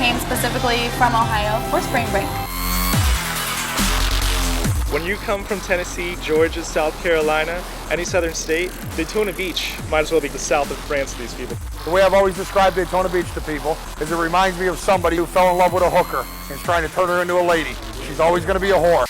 came specifically from Ohio for spring break. When you come from Tennessee, Georgia, South Carolina, any southern state, Daytona Beach might as well be the south of France to these people. The way I've always described Daytona Beach to people is it reminds me of somebody who fell in love with a hooker and is trying to turn her into a lady. She's always going to be a whore.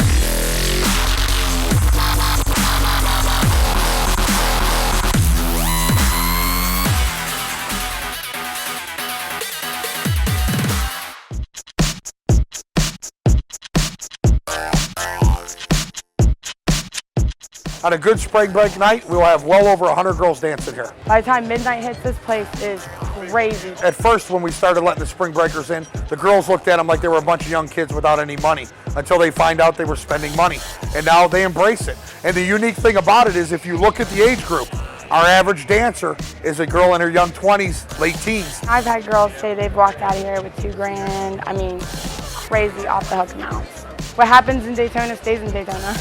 On a good spring break night, we will have well over 100 girls dancing here. By the time midnight hits, this place is crazy. At first, when we started letting the spring breakers in, the girls looked at them like they were a bunch of young kids without any money, until they find out they were spending money. And now they embrace it. And the unique thing about it is if you look at the age group, our average dancer is a girl in her young 20s, late teens. I've had girls say they've walked out of here with $2 grand. I mean, crazy off the hook amounts. What happens in Daytona stays in Daytona.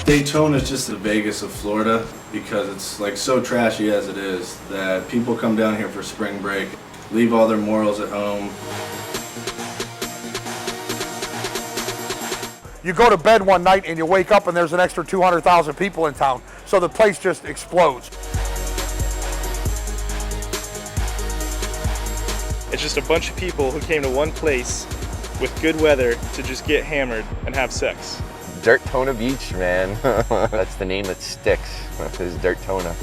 Daytona is just the Vegas of Florida because it's like so trashy as it is that people come down here for spring break, leave all their morals at home. You go to bed one night and you wake up and there's an extra 200,000 people in town, so the place just explodes. It's just a bunch of people who came to one place with good weather to just get hammered and have sex. Daytona Beach, man. That's the name that sticks, is Daytona.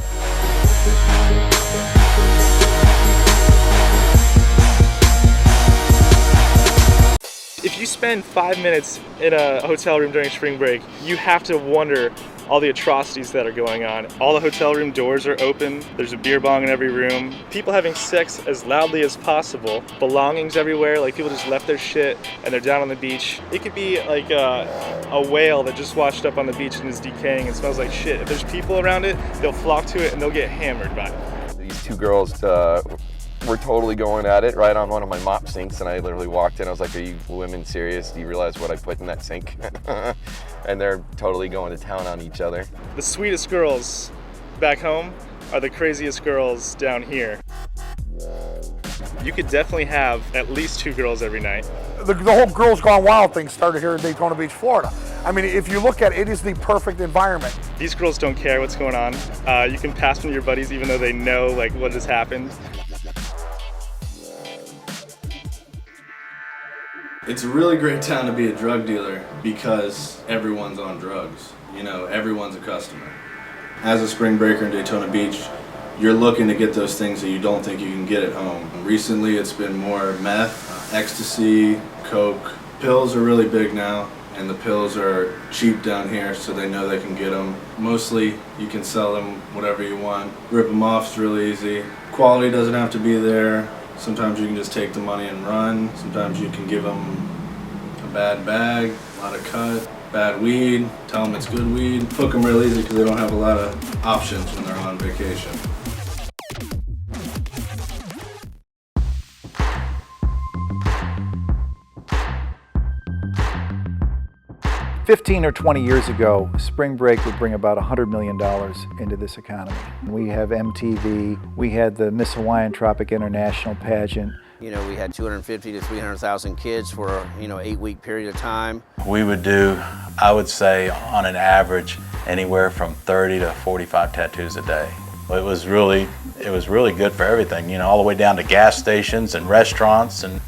If you spend 5 minutes in a hotel room during spring break, you have to wonder all the atrocities that are going on. All the hotel room doors are open, there's a beer bong in every room, people having sex as loudly as possible, belongings everywhere, like people just left their shit and they're down on the beach. It could be like a whale that just washed up on the beach and is decaying and smells like shit. If there's people around it, they'll flock to it and they'll get hammered by it. These two girls were totally going at it right on one of my mop sinks, and I literally walked in. I was like, are you women serious? Do you realize what I put in that sink? And they're totally going to town on each other. The sweetest girls back home are the craziest girls down here. You could definitely have at least 2 girls every night. The whole Girls Gone Wild thing started here in Daytona Beach, Florida. I mean, if you look at it, it is the perfect environment. These girls don't care what's going on. You can pass them to your buddies even though they know like what has happened. It's a really great town to be a drug dealer because everyone's on drugs. You know, everyone's a customer. As a spring breaker in Daytona Beach, you're looking to get those things that you don't think you can get at home. Recently it's been more meth, ecstasy, coke. Pills are really big now, and the pills are cheap down here so they know they can get them. Mostly you can sell them whatever you want. Rip them off is really easy. Quality doesn't have to be there. Sometimes you can just take the money and run. Sometimes you can give them a bad bag, a lot of cut, bad weed, tell them it's good weed. Hook them real easy because they don't have a lot of options when they're on vacation. $15 or 20 years ago, spring break would bring about $100 million into this economy. We have MTV, we had the Miss Hawaiian Tropic International pageant. You know, we had 250 to 300,000 kids for a 8-week period of time. We would do, I would say, on an average, anywhere from 30 to 45 tattoos a day. It was really good for everything, you know, all the way down to gas stations and restaurants, and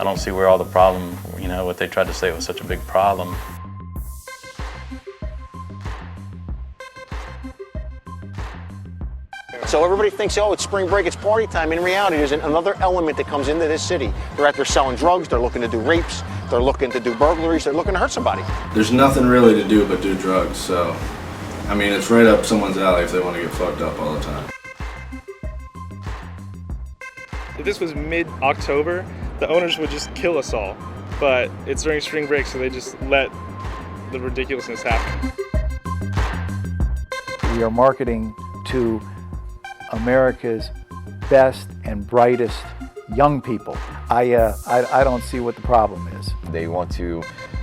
I don't see where all the problem, you know, what they tried to say was such a big problem. So everybody thinks, oh, it's spring break, it's party time. In reality, there's another element that comes into this city. They're out there selling drugs, they're looking to do rapes, they're looking to do burglaries, they're looking to hurt somebody. There's nothing really to do but do drugs, so, I mean, it's right up someone's alley if they want to get fucked up all the time. If this was mid-October, the owners would just kill us all. But it's during spring break, so they just let the ridiculousness happen. We are marketing to America's best and brightest young people. I don't see what the problem is. They want to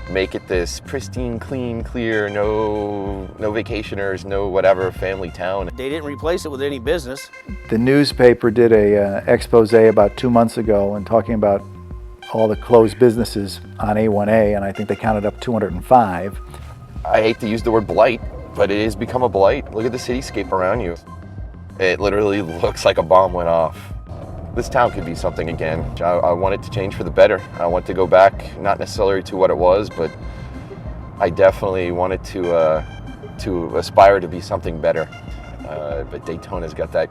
make it this pristine, clean, clear, no vacationers, no whatever, family town. They didn't replace it with any business. The newspaper did a expose about 2 months ago and talking about all the closed businesses on A1A, and I think they counted up 205. I hate to use the word blight, but it has become a blight. Look at the cityscape around you. It literally looks like a bomb went off. This town could be something again. I want it to change for the better. I want to go back, not necessarily to what it was, but I definitely want it to aspire to be something better. But Daytona's got that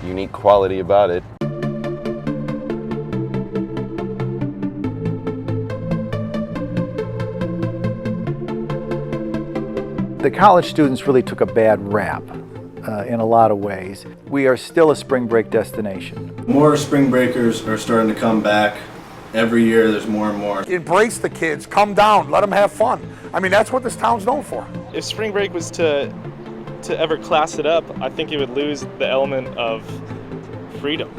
unique quality about it. The college students really took a bad rap in a lot of ways. We are still a spring break destination. More spring breakers are starting to come back. Every year there's more and more. Embrace the kids, come down, let them have fun. I mean, that's what this town's known for. If spring break was to ever class it up, I think it would lose the element of freedom.